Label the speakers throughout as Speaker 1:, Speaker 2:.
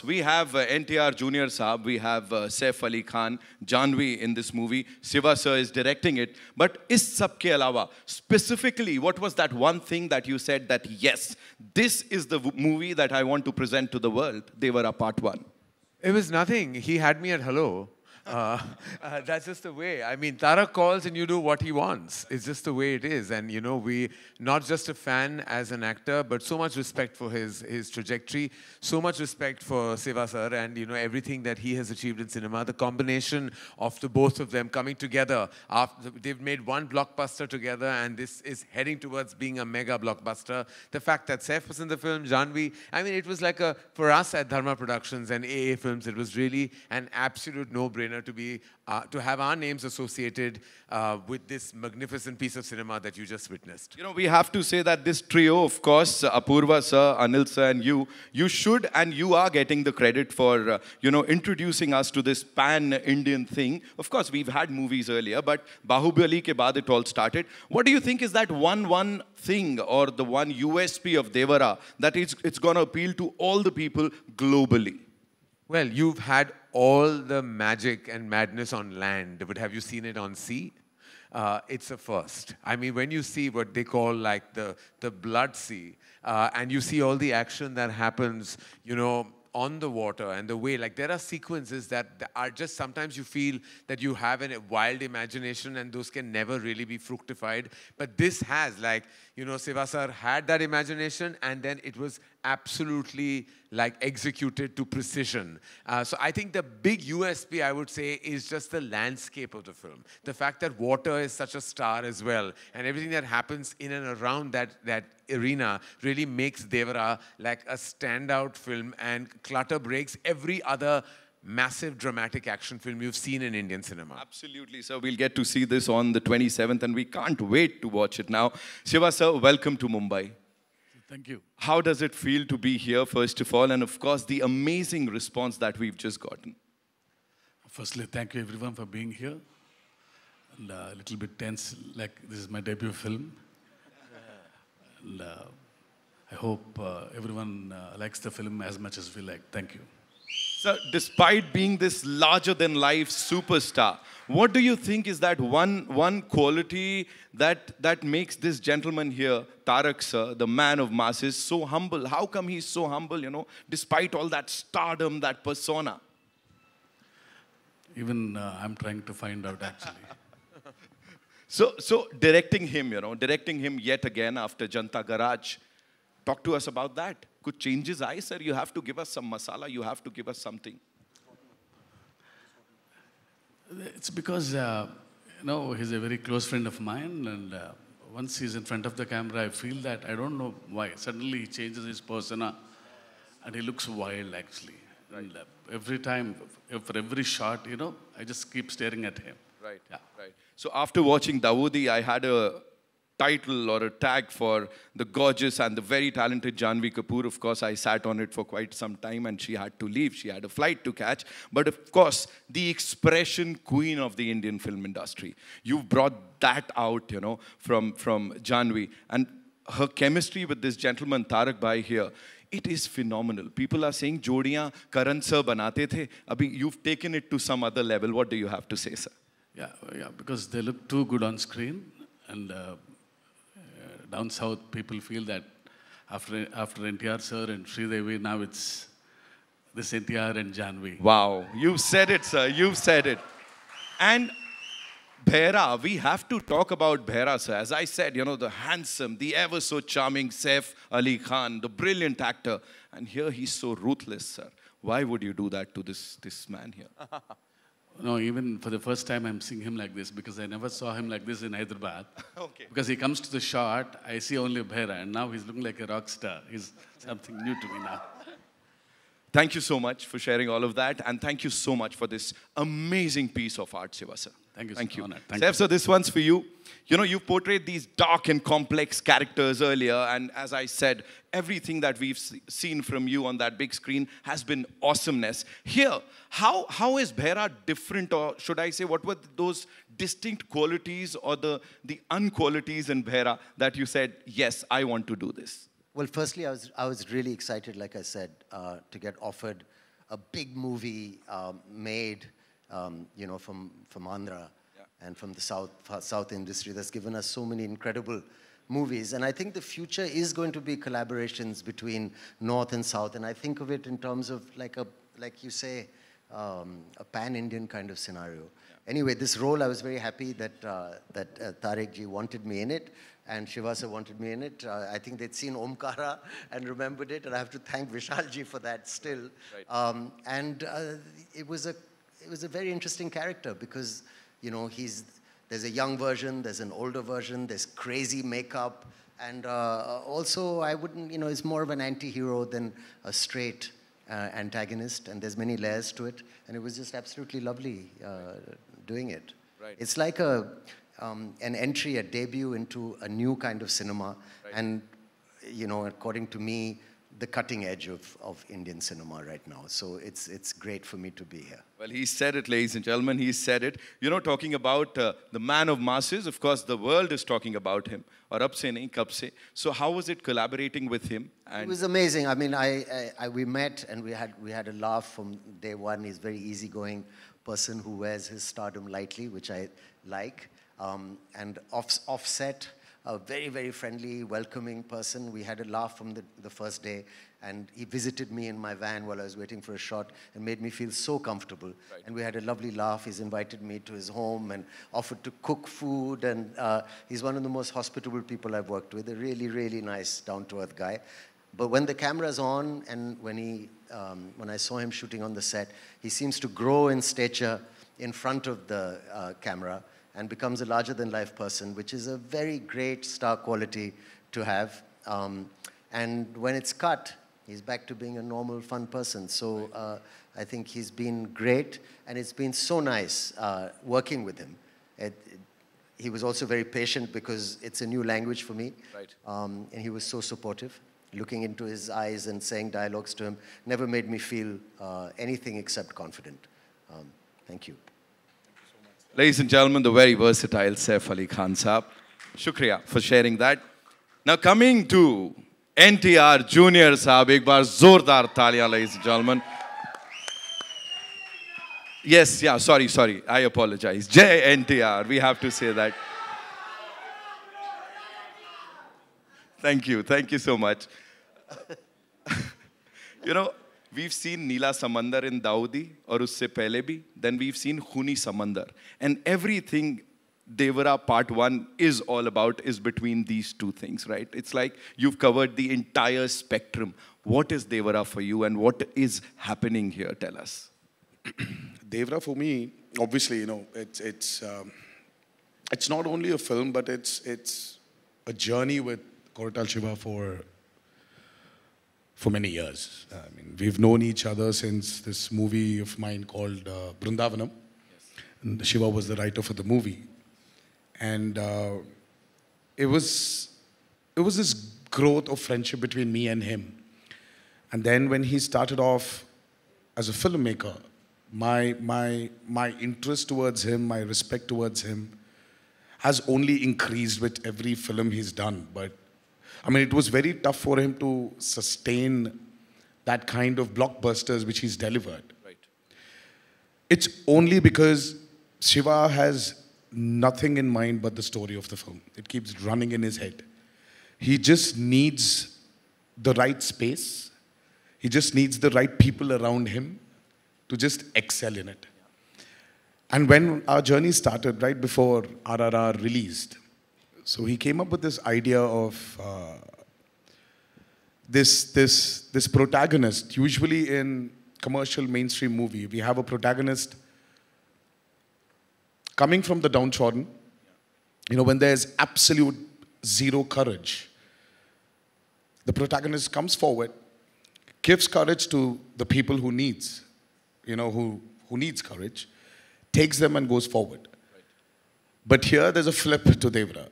Speaker 1: course, we have NTR Junior Saab, we have Saif Ali Khan, Janvi in this movie. Siva sir is directing it. But is sabke alawa, specifically, what was that one thing that you said that, yes, this is the movie that I want to present to the world, Devara Part 1?
Speaker 2: It was nothing. He had me at hello. That's just the way. I mean, Tarak calls and you do what he wants. It's just the way it is. And, you know, we, not just a fan as an actor, but so much respect for his trajectory, so much respect for Siva sir and, you know, everything that he has achieved in cinema. The combination of the both of them coming together. After, they've made one blockbuster together and this is heading towards being a mega blockbuster. The fact that Saif was in the film, Janvi, I mean, it was like a, for us at Dharma Productions and AA Films, it was really an absolute no-brainer to have our names associated with this magnificent piece of cinema that you just witnessed.
Speaker 1: You know, we have to say that this trio, of course, Apurva sir, Anil sir, and you should and you are getting the credit for, you know, introducing us to this pan-Indian thing. Of course, we've had movies earlier, but Bahubali ke baad it all started. What do you think is that one thing or the one USP of Devara that it's going to appeal to all the people globally?
Speaker 2: Well, you've had all the magic and madness on land, but have you seen it on sea? It's a first. I mean, when you see what they call like the blood sea, and you see all the action that happens, you know, on the water and the way, like there are sequences that are just, sometimes you feel that you have a wild imagination and those can never really be fructified. But this has, like, you know, Siva sir had that imagination and then it was absolutely like executed to precision. So I think the big USP, I would say, is just the landscape of the film. The fact that water is such a star as well, and everything that happens in and around that arena really makes Devara like a standout film and clutter breaks every other massive dramatic action film you've seen in Indian cinema.
Speaker 1: Absolutely, sir. We'll get to see this on the 27th and we can't wait to watch it now. Shiva sir, welcome to Mumbai.
Speaker 3: Thank you.
Speaker 1: How does it feel to be here, first of all, and of course, the amazing response that we've just gotten?
Speaker 3: Firstly, thank you everyone for being here. And a little bit tense, like this is my debut film. And I hope everyone likes the film as much as we like. Thank you.
Speaker 1: So, despite being this larger-than-life superstar, what do you think is that one quality that makes this gentleman here, Tarak sir, the man of masses, so humble? How come he's so humble, you know, despite all that stardom, that persona?
Speaker 3: Even I'm trying to find out, actually.
Speaker 1: So directing him, you know, directing him yet again after Janta Garage, talk to us about that. Could changes I, sir? You have to give us some masala. You have to give us something.
Speaker 3: It's because, you know, he's a very close friend of mine. And once he's in front of the camera, I feel that, I don't know why, suddenly he changes his persona and he looks wild, actually. Right. And every time, for every shot, you know, I just keep staring at him.
Speaker 1: Right, yeah. Right. So after watching Dawoodi, I had a title or a tag for the gorgeous and the very talented Janvi Kapoor. Of course, I sat on it for quite some time and she had to leave. She had a flight to catch. But of course, the expression queen of the Indian film industry. You've brought that out, you know, from Janvi. And her chemistry with this gentleman, Tarak Bhai here, it is phenomenal. People are saying, Jodiyan Karan sir banate the. Abhi, you've taken it to some other level. What do you have to say, sir?
Speaker 3: Yeah, because they look too good on screen. And down south, people feel that after NTR sir and Sridevi, now it's this NTR and Janvi.
Speaker 1: Wow, you said it, sir. You said it. And Bhaira, we have to talk about Bhaira, sir. As I said, you know, the handsome, the ever so charming Saif Ali Khan, the brilliant actor. And here he's so ruthless, sir. Why would you do that to this man here?
Speaker 3: No, even for the first time I'm seeing him like this because I never saw him like this in Hyderabad.
Speaker 1: Okay.
Speaker 3: Because he comes to the shot, I see only Bhaira, and now he's looking like a rock star. He's something new to me now.
Speaker 1: Thank you so much for sharing all of that, and thank you so much for this amazing piece of art, Shiva sir.
Speaker 3: Thank you.
Speaker 1: Thank you.
Speaker 3: Thank
Speaker 1: Saif, sir, this one's for you. You know, you've portrayed these dark and complex characters earlier, and as I said, everything that we've seen from you on that big screen has been awesomeness. Here, how is Bhaira different, or should I say, what were those distinct qualities or the unqualities in Bhaira that you said, yes, I want to do this?
Speaker 4: Well, firstly, I was really excited, like I said, to get offered a big movie made, you know, from Andhra and from the South industry that's given us so many incredible movies. And I think the future is going to be collaborations between North and South. And I think of it in terms of like you say, a pan-Indian kind of scenario. Anyway, this role, I was very happy that Tariq ji wanted me in it, and Shiva wanted me in it. I think they'd seen Omkara and remembered it, and I have to thank Vishal ji for that still. Right. It was a very interesting character because, you know, there's a young version, there's an older version, there's crazy makeup, and also I wouldn't, you know, it's more of an anti-hero than a straight antagonist, and there's many layers to it, and it was just absolutely lovely doing it. Right. It's like an entry, a debut into a new kind of cinema, and, you know, according to me, the cutting edge of Indian cinema right now. So it's great for me to be here.
Speaker 1: Well, he said it, ladies and gentlemen, he said it. You know, talking about the man of masses, of course, the world is talking about him. Aur ab se nahi, kab se. So how was it collaborating with him?
Speaker 4: It was amazing. I mean, we met and we had a laugh from day one. He's a very easygoing person who wears his stardom lightly, which I like. And offset, a very, very friendly, welcoming person. We had a laugh from the first day, and he visited me in my van while I was waiting for a shot and made me feel so comfortable. Right. And we had a lovely laugh. He's invited me to his home and offered to cook food, and he's one of the most hospitable people I've worked with, a really, really nice, down-to-earth guy. But when the camera's on and when I saw him shooting on the set, he seems to grow in stature in front of the camera and becomes a larger-than-life person, which is a very great star quality to have. And when it's cut, he's back to being a normal, fun person. So I think he's been great, and it's been so nice working with him. He was also very patient because it's a new language for me. Right. And he was so supportive. Looking into his eyes and saying dialogues to him never made me feel anything except confident. Thank you.
Speaker 1: Ladies and gentlemen, the very versatile Saif Ali Khan Saab. Shukriya for sharing that. Now coming to NTR Junior Saab, ek baar zordar taliyan, ladies and gentlemen. Yes, yeah, sorry, I apologize. Jai NTR, we have to say that. Thank you so much. You know, we've seen Neela Samandar in Dawoodi, or usse pehle bhi. Then we've seen Khuni Samandar. And everything Devara Part 1 is all about is between these two things, right? It's like you've covered the entire spectrum. What is Devara for you, and what is happening here? Tell us.
Speaker 5: Devara for me, obviously, you know, it's not only a film, but it's a journey with Koratal Shiva for many years. I mean, we've known each other since this movie of mine called Brindavanam. Yes. And Shiva was the writer for the movie. And it was this growth of friendship between me and him. And then when he started off as a filmmaker, my interest towards him, my respect towards him has only increased with every film he's done. But I mean, it was very tough for him to sustain that kind of blockbusters which he's delivered. Right. It's only because Shiva has nothing in mind but the story of the film. It keeps running in his head. He just needs the right space. He just needs the right people around him to just excel in it. And when our journey started, right before RRR released, so he came up with this idea of this protagonist. Usually in commercial mainstream movie, we have a protagonist coming from the downtrodden. You know, when there's absolute zero courage, the protagonist comes forward, gives courage to the people who needs, you know, who needs courage, takes them and goes forward. Right. But here there's a flip to Devara.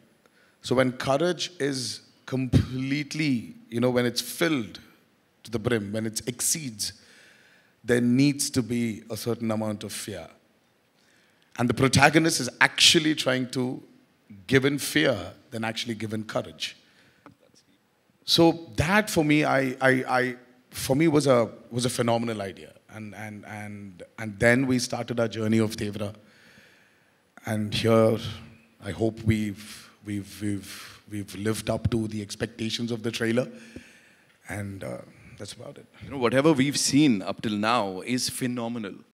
Speaker 5: So when courage is completely, you know, when it's filled to the brim, when it exceeds, there needs to be a certain amount of fear. And the protagonist is actually trying to give in fear than actually give in courage. So that for me, for me was a phenomenal idea. And then we started our journey of Devra. And here, I hope we've lived up to the expectations of the trailer. And that's about it.
Speaker 1: You know, whatever we've seen up till now is phenomenal.